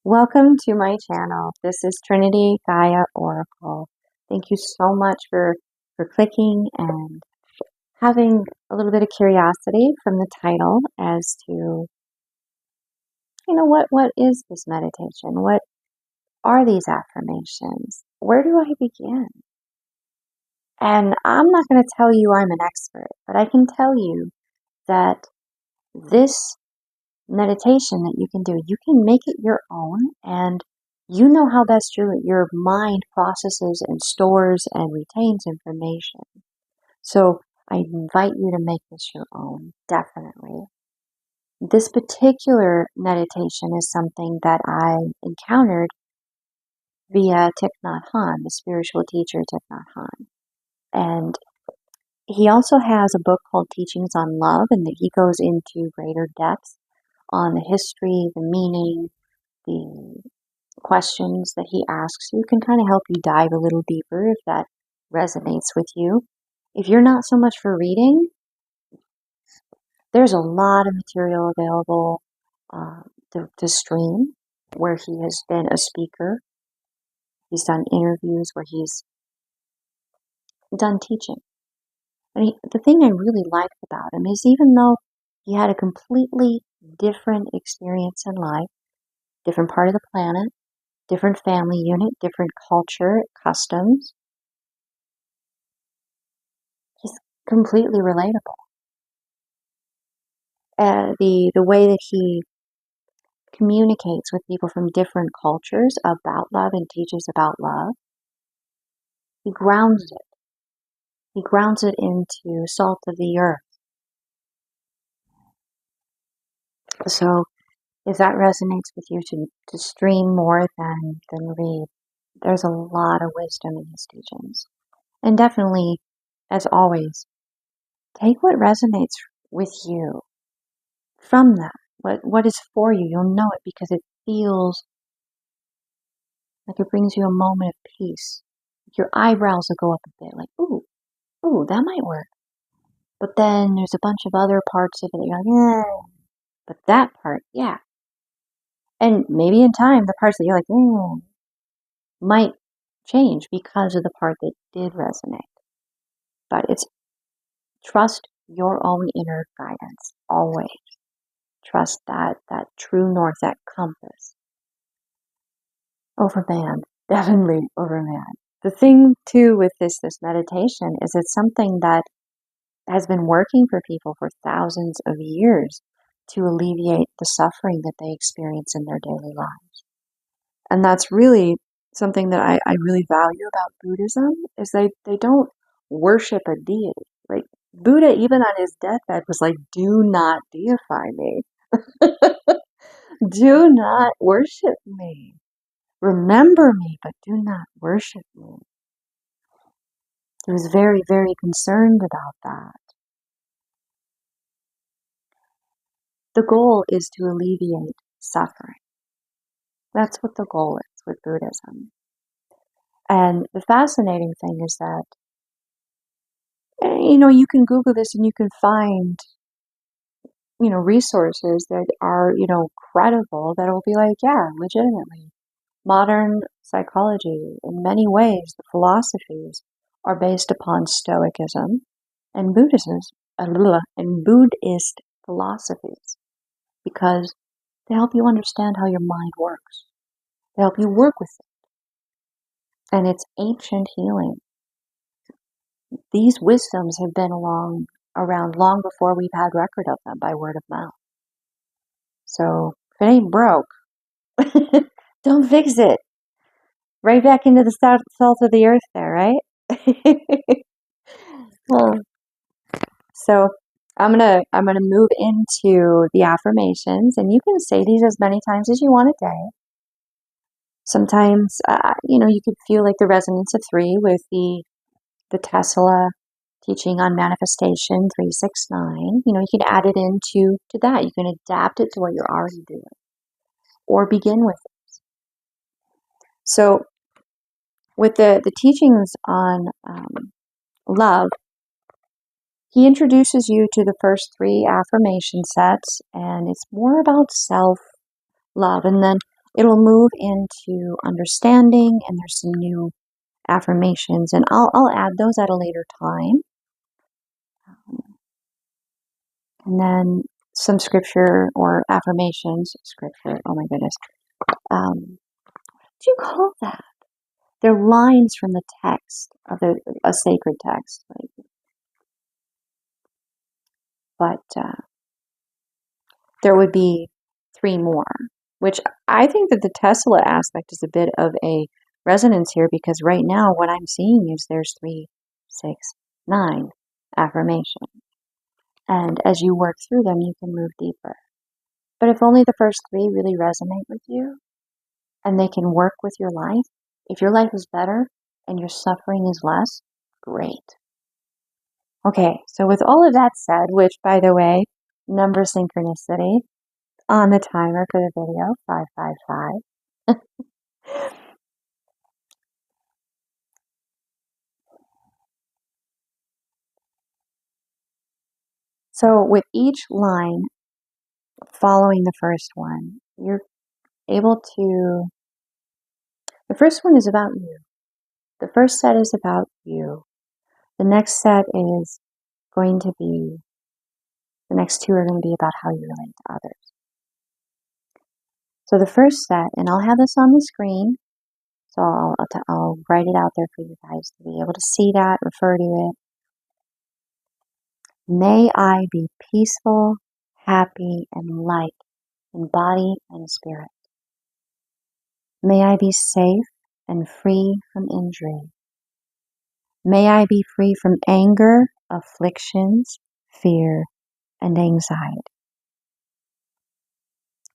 Welcome to my channel. This is Trinity Gaia Oracle. Thank you so much for clicking and having a little bit of curiosity from the title as to, what is this meditation? What are these affirmations? Where do I begin? And I'm not going to tell you I'm an expert, but I can tell you that this meditation that you can make it your own, and you know how best your mind processes and stores and retains information. So I invite you to make this your own, definitely. This particular meditation is something that I encountered via Thich Nhat Hanh, the spiritual teacher Thich Nhat Hanh. And he also has a book called Teachings on Love, and that he goes into greater depth on the history, the meaning, the questions that he asks you can kind of help you dive a little deeper if that resonates with you. If you're not so much for reading, there's a lot of material available to stream where he has been a speaker. He's done interviews where he's done teaching. And the thing I really liked about him is even though he had a completely different experience in life, different part of the planet, different family unit, different culture, customs, he's completely relatable. The way that he communicates with people from different cultures about love and teaches about love, he grounds it. He grounds it into salt of the earth. So if that resonates with you to stream more than read, there's a lot of wisdom in his teachings. And definitely, as always, take what resonates with you from that. What is for you, you'll know it because it feels like it brings you a moment of peace. Your eyebrows will go up a bit, like, ooh, that might work. But then there's a bunch of other parts of it that you're like, but that part, yeah. And maybe in time, the parts that you're like, might change because of the part that did resonate. But it's trust your own inner guidance, always. Trust that true north, that compass. Over man, definitely over man. The thing too with this meditation is it's something that has been working for people for thousands of years to alleviate the suffering that they experience in their daily lives. And that's really something that I really value about Buddhism is they don't worship a deity. Like Buddha, even on his deathbed, was like, do not deify me. Do not worship me. Remember me, but do not worship me. He was very, very concerned about that. The goal is to alleviate suffering. That's what the goal is with Buddhism. And the fascinating thing is that, you can Google this and you can find, resources that are, credible that will be like, yeah, legitimately. Modern psychology, in many ways, the philosophies are based upon Stoicism and Buddhist philosophies, because they help you understand how your mind works. They help you work with it. And it's ancient healing. These wisdoms have been around long before we've had record of them by word of mouth. So if it ain't broke, don't fix it. Right back into the salt of the earth there, right? Well, so I'm gonna move into the affirmations, and you can say these as many times as you want a day. Sometimes, you could feel like the resonance of 3 with the Tesla teaching on manifestation 369. You can add it into that. You can adapt it to what you're already doing, or begin with it. So, with the teachings on love, he introduces you to the first 3 affirmation sets, and it's more about self-love. And then it'll move into understanding, and there's some new affirmations, and I'll add those at a later time. And then some scripture or affirmations. Scripture, oh my goodness. What do you call that? They're lines from the text of a sacred text. But there would be 3 more, which I think that the Tesla aspect is a bit of a resonance here, because right now what I'm seeing is there's 3, 6, 9 affirmations. And as you work through them, you can move deeper. But if only the first 3 really resonate with you and they can work with your life, if your life is better and your suffering is less, great. Okay, so with all of that said, which by the way, number synchronicity on the timer for the video, 555. So with each line following the first one, you're able to, the first one is about you. The first set is about you. The next set is going to be, the next 2 are going to be about how you relate to others. So the first set, and I'll have this on the screen, so I'll write it out there for you guys to be able to see that, refer to it. May I be peaceful, happy, and light in body and spirit. May I be safe and free from injury. May I be free from anger, afflictions, fear, and anxiety.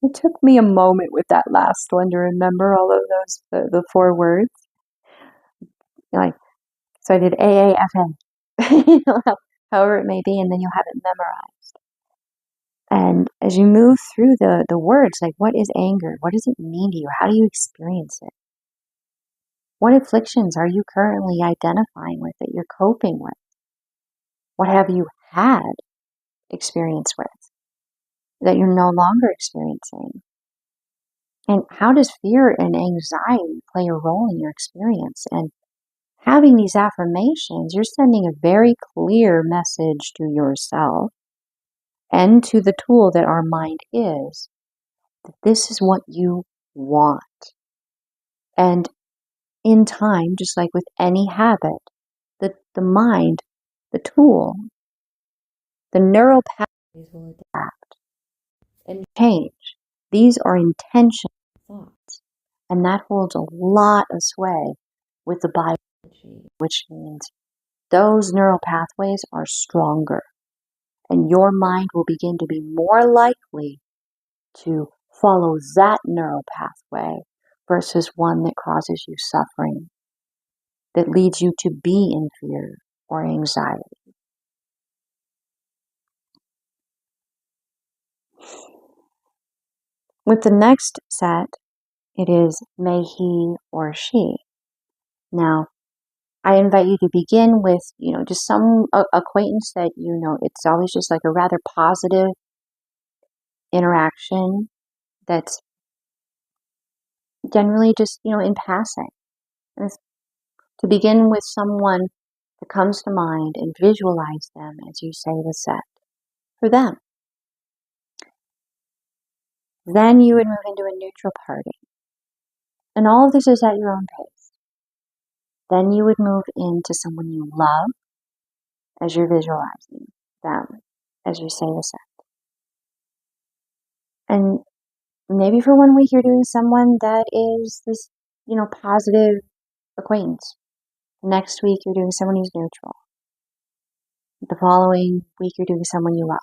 It took me a moment with that last one to remember all of those, the 4 words. Like, so I did AAFN, however it may be, and then you'll have it memorized. And as you move through the words, like, what is anger? What does it mean to you? How do you experience it? What afflictions are you currently identifying with that you're coping with? What have you had experience with that you're no longer experiencing? And how does fear and anxiety play a role in your experience? And having these affirmations, you're sending a very clear message to yourself and to the tool that our mind is, that this is what you want. And in time, just like with any habit, the mind, the tool, the neural pathways will adapt and change. These are intentional thoughts, and that holds a lot of sway with the biology, which means those neural pathways are stronger, and your mind will begin to be more likely to follow that neural pathway versus one that causes you suffering, that leads you to be in fear or anxiety. With the next set, it is may he or she. Now, I invite you to begin with, just some acquaintance that it's always just like a rather positive interaction that's generally just, in passing. And to begin with someone that comes to mind and visualize them as you say the set for them. Then you would move into a neutral party. And all of this is at your own pace. Then you would move into someone you love as you're visualizing them as you say the set. And maybe for 1 week you're doing someone that is this, positive acquaintance. Next week you're doing someone who's neutral. The following week you're doing someone you love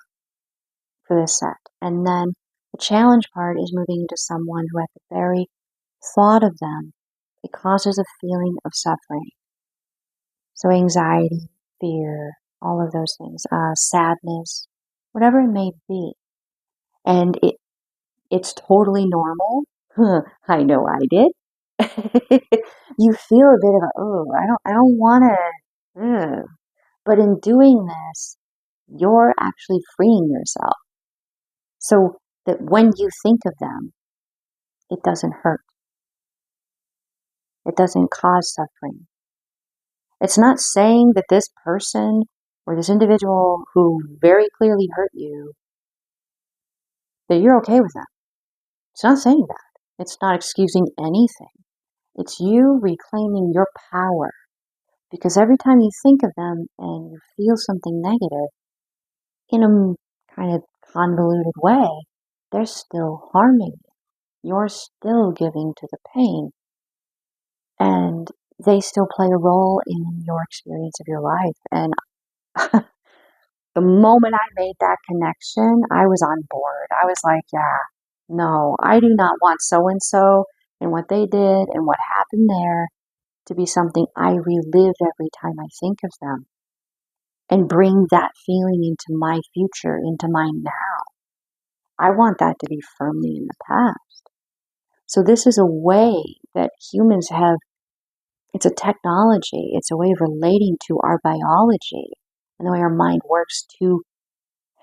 for this set. And then the challenge part is moving into someone who at the very thought of them, it causes a feeling of suffering. So anxiety, fear, all of those things, sadness, whatever it may be. And it's totally normal. I know I did. You feel a bit of I don't want to. But in doing this, you're actually freeing yourself. So that when you think of them, it doesn't hurt. It doesn't cause suffering. It's not saying that this person or this individual who very clearly hurt you, that you're okay with them. It's not saying that. It's not excusing anything. It's you reclaiming your power. Because every time you think of them and you feel something negative, in a kind of convoluted way, they're still harming you. You're still giving to the pain. And they still play a role in your experience of your life. And the moment I made that connection, I was on board. I was like, yeah, no, I do not want so-and-so and what they did and what happened there to be something I relive every time I think of them and bring that feeling into my future, into my now. I want that to be firmly in the past. So this is a way that humans have, it's a technology, it's a way of relating to our biology and the way our mind works to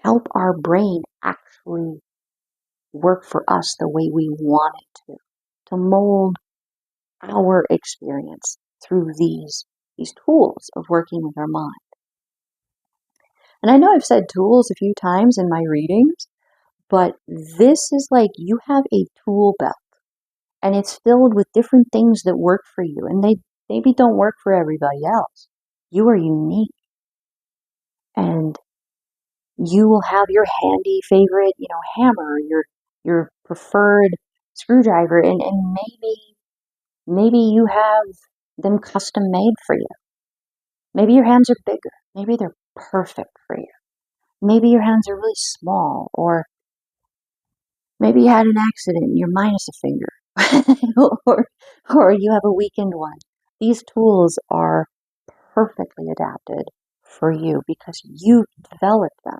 help our brain actually work for us the way we want it to mold our experience through these tools of working with our mind. And I know I've said tools a few times in my readings, but this is like you have a tool belt and it's filled with different things that work for you and they maybe don't work for everybody else. You are unique and you will have your handy favorite, hammer, your preferred screwdriver, and maybe you have them custom made for you. Maybe your hands are bigger. Maybe they're perfect for you. Maybe your hands are really small, or maybe you had an accident and you're minus a finger, or you have a weakened one. These tools are perfectly adapted for you because you've developed them.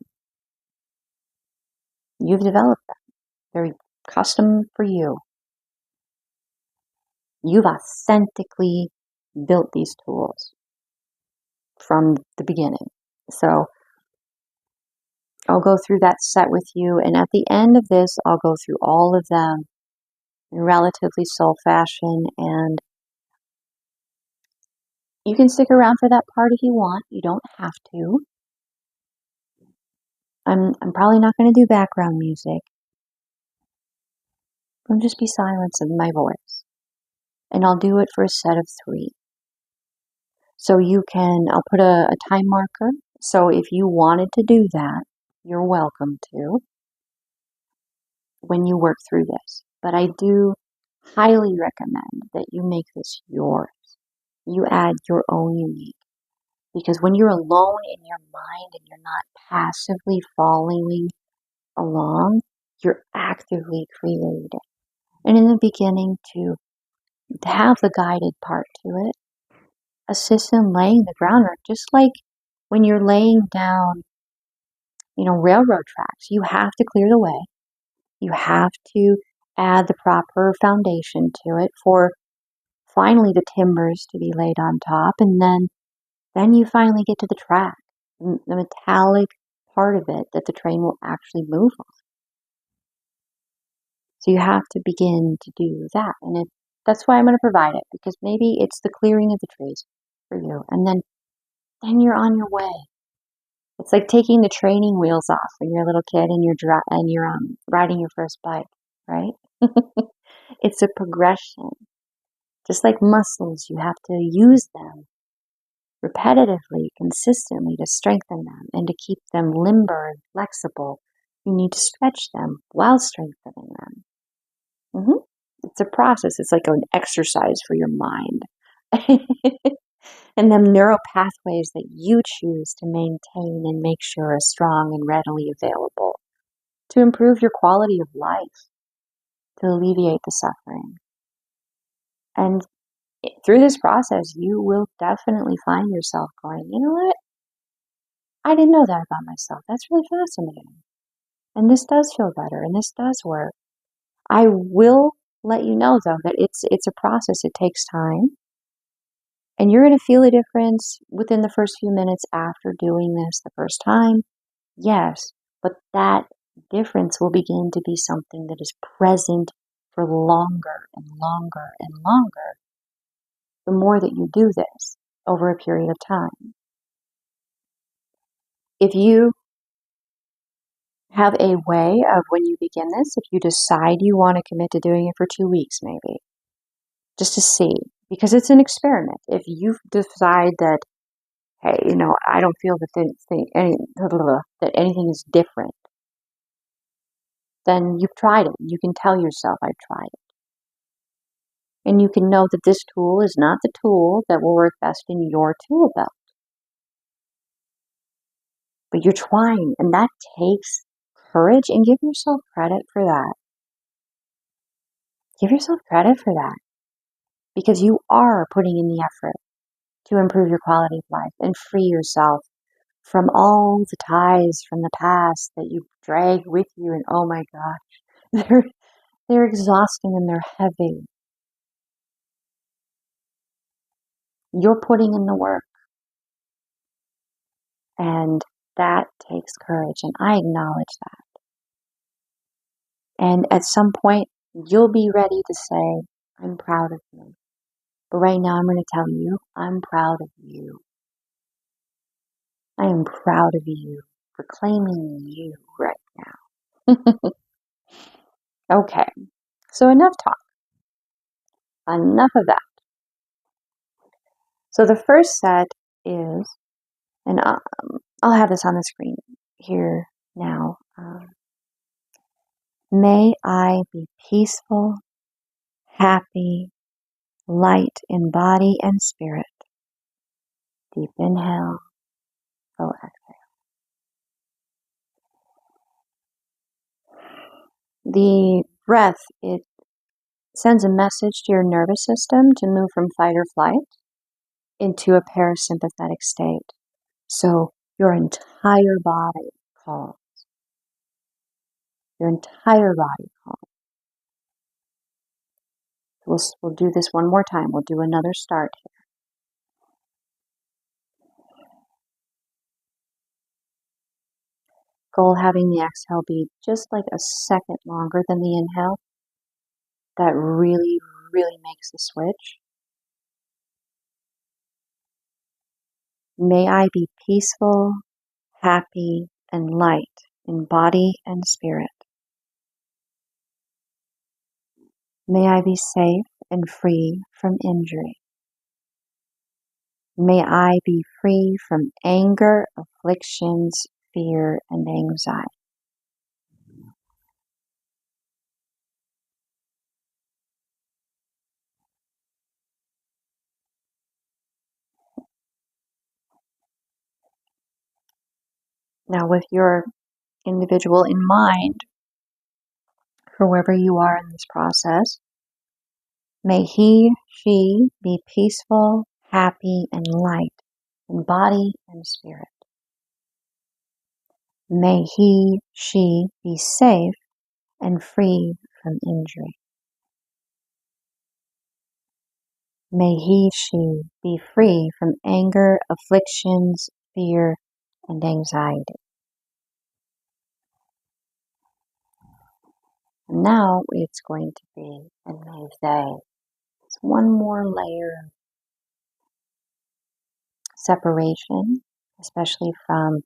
You've developed them. They're custom for you. You've authentically built these tools from the beginning. So I'll go through that set with you, and at the end of this, I'll go through all of them in relatively soul fashion, and you can stick around for that part if you want. You don't have to. I'm probably not going to do background music. It'll just be silence of my voice. And I'll do it for a set of 3. So I'll put a time marker. So if you wanted to do that, you're welcome to when you work through this. But I do highly recommend that you make this yours. You add your own unique. Because when you're alone in your mind and you're not passively following along, you're actively creating. And in the beginning, to have the guided part to it, assist in laying the groundwork, just like when you're laying down, railroad tracks. You have to clear the way. You have to add the proper foundation to it for finally the timbers to be laid on top, and then you finally get to the track, the metallic part of it that the train will actually move on. So you have to begin to do that. And that's why I'm going to provide it, because maybe it's the clearing of the trees for you. And then you're on your way. It's like taking the training wheels off when you're a little kid and you're riding your first bike, right? It's a progression. Just like muscles, you have to use them repetitively, consistently to strengthen them and to keep them limber and flexible. You need to stretch them while strengthening them. It's a process. It's like an exercise for your mind. And them neural pathways that you choose to maintain and make sure are strong and readily available to improve your quality of life, to alleviate the suffering. And through this process, you will definitely find yourself going, you know what? I didn't know that about myself. That's really fascinating. And this does feel better, and this does work. I will let you know, though, that it's a process. It takes time. And you're going to feel a difference within the first few minutes after doing this the first time. Yes, but that difference will begin to be something that is present for longer and longer and longer, the more that you do this over a period of time. If you have a way of when you begin this, if you decide you want to commit to doing it for 2 weeks maybe, just to see, because it's an experiment. If you decide that, hey, I don't feel that anything is different, then you've tried it. You can tell yourself, I've tried it. And you can know that this tool is not the tool that will work best in your tool belt. But you're trying, and that takes courage, and give yourself credit for that. Give yourself credit for that, because you are putting in the effort to improve your quality of life and free yourself from all the ties from the past that you drag with you. And oh my gosh, they're exhausting and they're heavy. You're putting in the work, and that takes courage, and I acknowledge that. And at some point, you'll be ready to say, I'm proud of you. But right now, I'm going to tell you, I'm proud of you. I am proud of you for claiming you right now. Okay, so enough talk. Enough of that. So the first set is, and I'll have this on the screen here now. May I be peaceful, happy, light in body and spirit. Deep inhale, slow exhale. The breath, it sends a message to your nervous system to move from fight or flight into a parasympathetic state. So your entire body calms. Your entire body calms. We'll do this one more time. We'll do another start here. Goal having the exhale be just like a second longer than the inhale. That really, really makes the switch. May I be peaceful, happy, and light in body and spirit. May I be safe and free from injury. May I be free from anger, afflictions, fear, and anxiety. Now, with your individual in mind, for wherever you are in this process, may he, she be peaceful, happy, and light in body and spirit. May he, she be safe and free from injury. May he, she be free from anger, afflictions, fear, and anxiety. And now it's going to be, and may they, it's one more layer of separation, especially from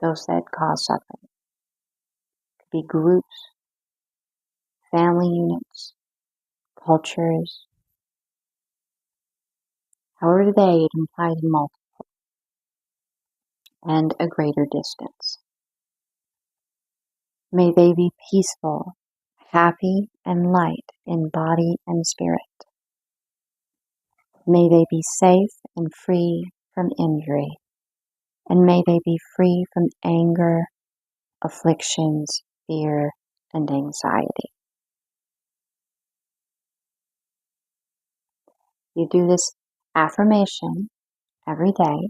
those that cause suffering. It could be groups, family units, cultures, however it implies multiple, and a greater distance. May they be peaceful, happy, and light in body and spirit. May they be safe and free from injury, and may they be free from anger, afflictions, fear, and anxiety. You do this affirmation every day.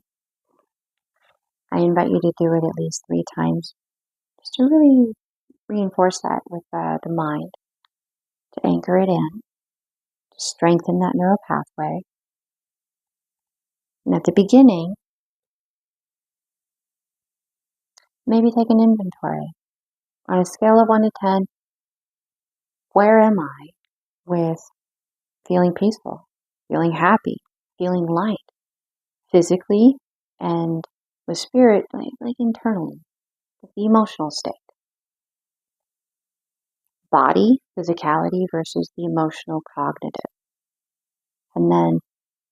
I invite you to do it at least 3 times, just to really reinforce that with the mind, to anchor it in, to strengthen that neural pathway. And at the beginning, maybe take an inventory. On a scale of 1 to 10, Where am I with feeling peaceful, feeling happy, feeling light, physically and with spirit, like internally, the emotional state. Body, physicality versus the emotional, cognitive. And then,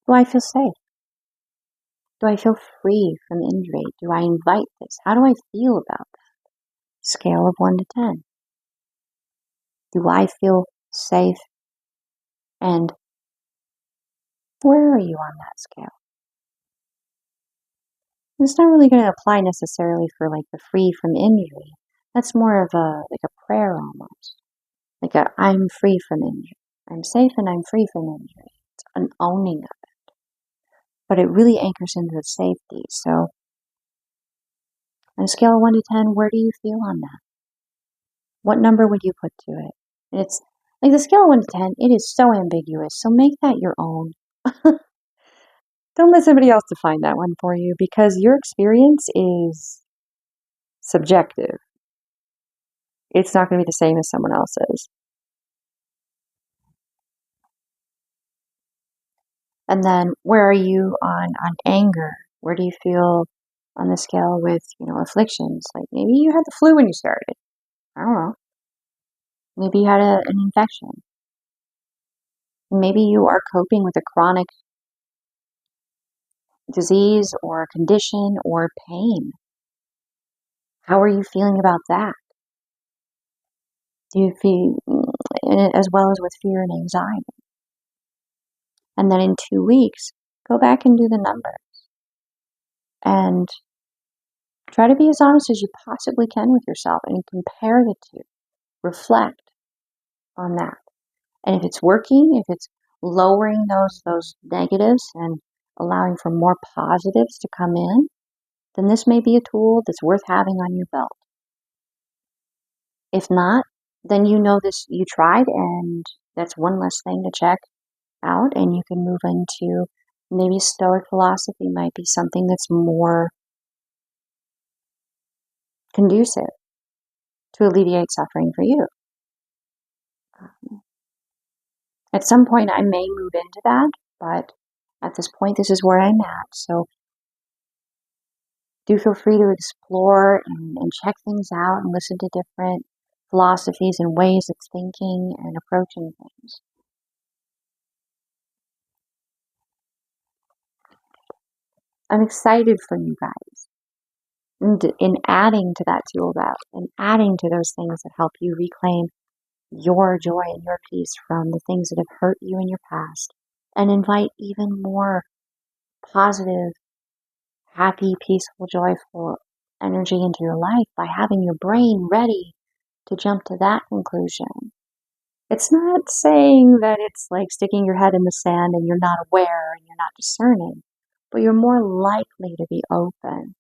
do I feel safe? Do I feel free from injury? Do I invite this? How do I feel about that? Scale of 1 to 10. Do I feel safe? And where are you on that scale? It's not really going to apply necessarily for like the free from injury. That's more of a prayer almost. Like I'm free from injury. I'm safe and I'm free from injury. It's an owning of it. But it really anchors into the safety. So on a scale of 1 to 10, where do you feel on that? What number would you put to it? And it's like the scale of 1 to 10, it is so ambiguous. So make that your own. Don't let somebody else define that one for you because your experience is subjective. It's not going to be the same as someone else's. And then where are you on anger? Where do you feel on the scale with, afflictions? Like maybe you had the flu when you started. I don't know. Maybe you had an infection. Maybe you are coping with a chronic disease or condition or pain. How are you feeling about that? Do you feel, as well as with fear and anxiety? And then in 2 weeks, go back and do the numbers. And try to be as honest as you possibly can with yourself and compare the two. Reflect on that. And if it's working, if it's lowering those negatives and allowing for more positives to come in, then this may be a tool that's worth having on your belt. If not, then you know this, you tried, and that's one less thing to check out, and you can move into maybe Stoic philosophy might be something that's more conducive to alleviate suffering for you. At some point, I may move into that, but at this point, this is where I'm at. So do feel free to explore and check things out and listen to different philosophies and ways of thinking and approaching things. I'm excited for you guys in adding to that tool belt and adding to those things that help you reclaim your joy and your peace from the things that have hurt you in your past and invite even more positive, happy, peaceful, joyful energy into your life by having your brain ready to jump to that conclusion. It's not saying that it's like sticking your head in the sand and you're not aware and you're not discerning, but you're more likely to be open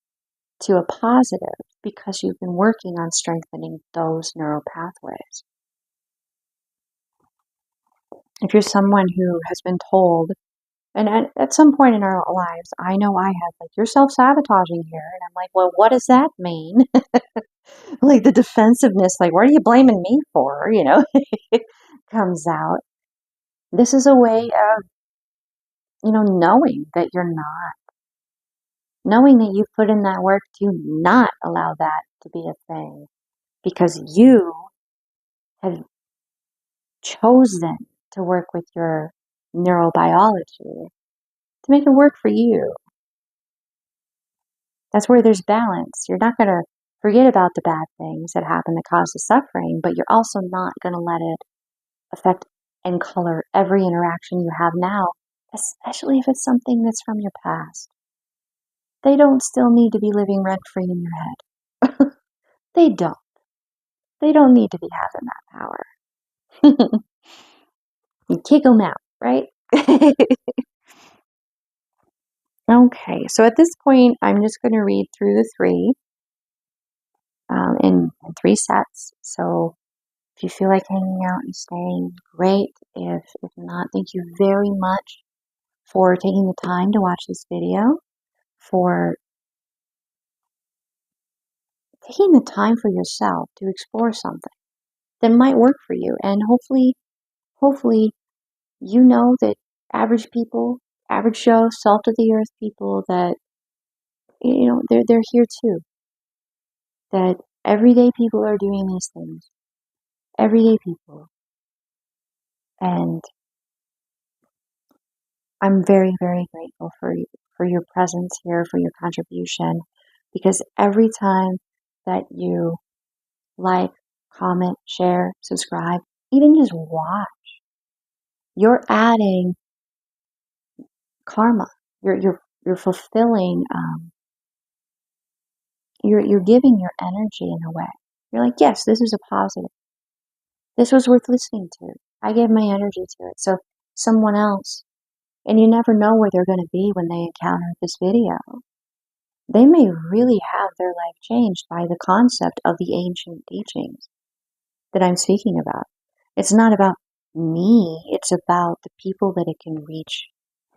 to a positive because you've been working on strengthening those neural pathways. If you're someone who has been told, and at some point in our lives, I know I have, like, you're self-sabotaging here. And I'm like, well, what does that mean? Like the defensiveness, like, what are you blaming me for? Comes out. This is a way of, knowing that you're not. Knowing that you've put in that work to not allow that to be a thing. Because you have chosen to work with your neurobiology to make it work for you. That's where there's balance. You're not going to forget about the bad things that happen that cause the suffering, but you're also not going to let it affect and color every interaction you have now, especially if it's something that's from your past. They don't still need to be living rent-free in your head. They don't. They don't need to be having that power. You kick them out, right? Okay, so at this point, I'm just going to read through the three in 3 sets. So if you feel like hanging out and staying, great. If not, thank you very much for taking the time to watch this video, for taking the time for yourself to explore something. that might work for you. And hopefully, you know that average people, average Joe, salt of the earth people, that, they're here too. That everyday people are doing these things. Everyday people. And I'm very, very grateful for your presence here, for your contribution, because every time that you like, comment, share, subscribe, even just watch, you're adding karma. You're fulfilling. You're giving your energy in a way. You're like, yes, this is a positive. This was worth listening to. I gave my energy to it. So someone else, and you never know where they're going to be when they encounter this video. They may really have their life changed by the concept of the ancient teachings that I'm speaking about. It's not about me. It's about the people that it can reach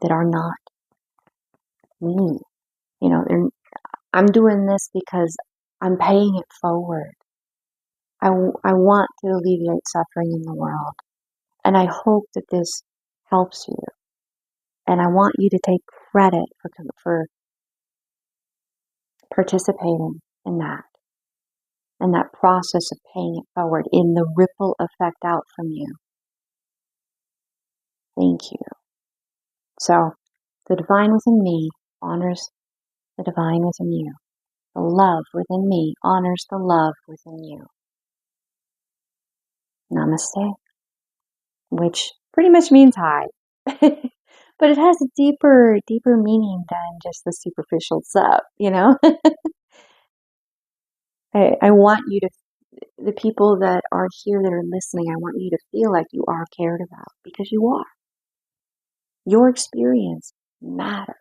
that are not me. I'm doing this because I'm paying it forward. I want to alleviate suffering in the world. And I hope that this helps you. And I want you to take credit for participating in that process of paying it forward, in the ripple effect out from you. Thank you. So, the divine within me honors the divine within you. The love within me honors the love within you. Namaste. Which pretty much means hi. But it has a deeper meaning than just the superficial stuff, I want you to, the people that are here that are listening, I want you to feel like you are cared about, because you are. Your experience matters.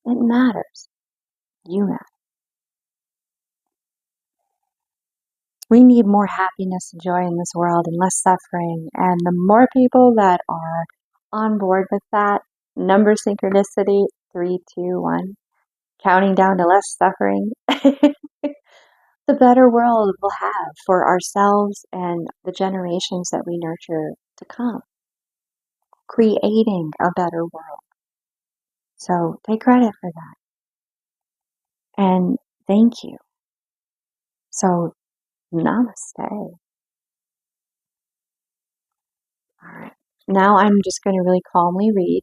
It matters. You matter. We need more happiness and joy in this world and less suffering. And the more people that are on board with that, number synchronicity, 3, 2, 1, counting down to less suffering, the better world we'll have for ourselves and the generations that we nurture to come. Creating a better world. So take credit for that. And thank you. So namaste. All right. Now I'm just going to really calmly read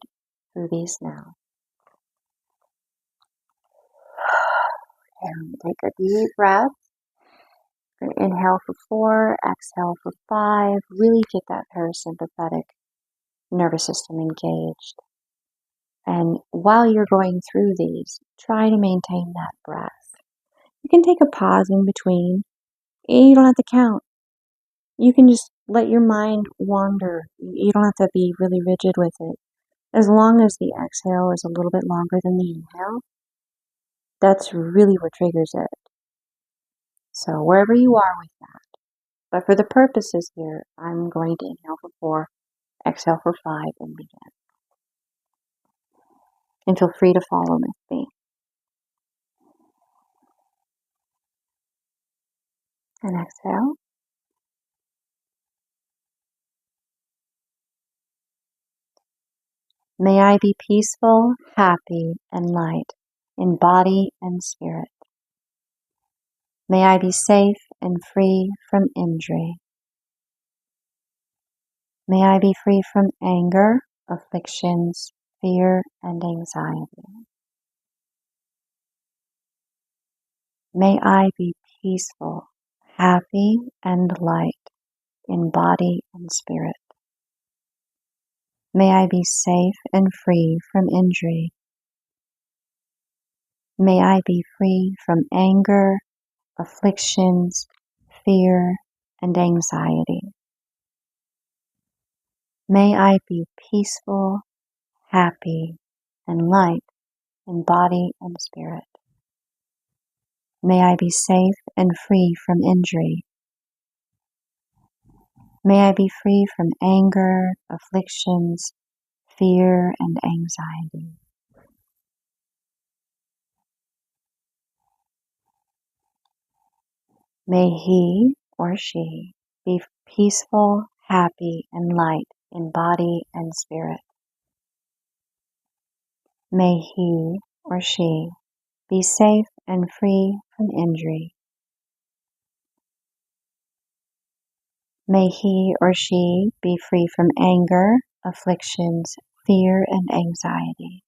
through these now. And take a deep breath. Inhale for 4, exhale for 5. Really get that parasympathetic nervous system engaged. And while you're going through these, try to maintain that breath. You can take a pause in between. You don't have to count. You can just let your mind wander. You don't have to be really rigid with it. As long as the exhale is a little bit longer than the inhale, that's really what triggers it. So wherever you are with that. But for the purposes here, I'm going to inhale for 4, exhale for 5, and begin. And feel free to follow with me. And exhale. May I be peaceful, happy, and light in body and spirit. May I be safe and free from injury. May I be free from anger, afflictions, fear, and anxiety. May I be peaceful, happy, and light in body and spirit. May I be safe and free from injury. May I be free from anger, afflictions, fear, and anxiety. May I be peaceful, happy, and light in body and spirit. May I be safe and free from injury. May I be free from anger, afflictions, fear, and anxiety. May he or she be peaceful, happy, and light in body and spirit. May he or she be safe and free from injury. May he or she be free from anger, afflictions, fear, and anxiety.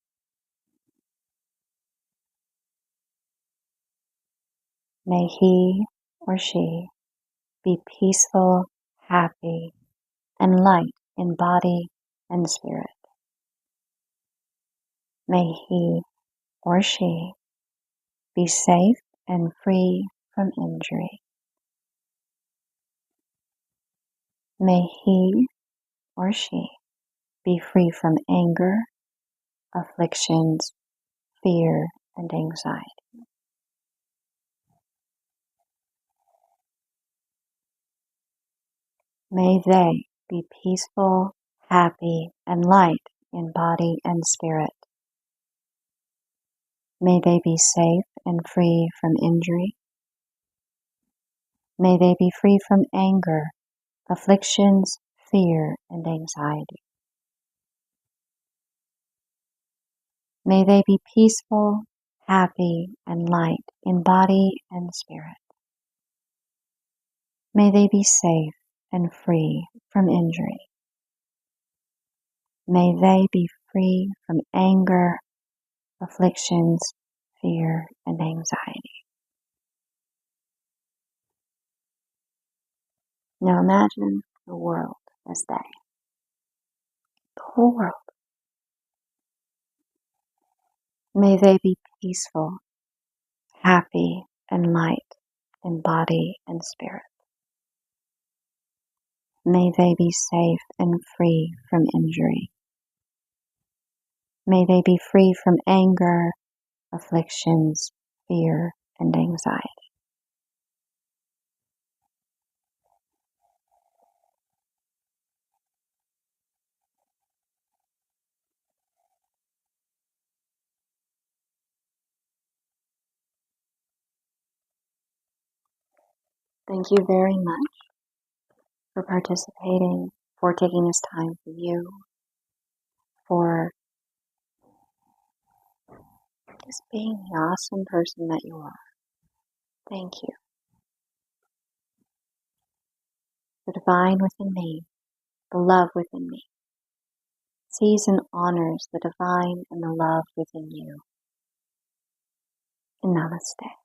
May he or she be peaceful, happy, and light in body and spirit. May he or she be safe and free from injury. May he or she be free from anger, afflictions, fear, and anxiety. May they be peaceful, happy, and light in body and spirit. May they be safe and free from injury. May they be free from anger, afflictions, fear, and anxiety. May they be peaceful, happy, and light in body and spirit. May they be safe and free from injury. May they be free from anger, afflictions, fear, and anxiety. Now imagine the world as they. The whole world. May they be peaceful, happy, and light in body and spirit. May they be safe and free from injury. May they be free from anger, afflictions, fear, and anxiety. Thank you very much for participating, for taking this time for you, for just being the awesome person that you are. Thank you. The divine within me, the love within me, sees and honors the divine and the love within you. And namaste.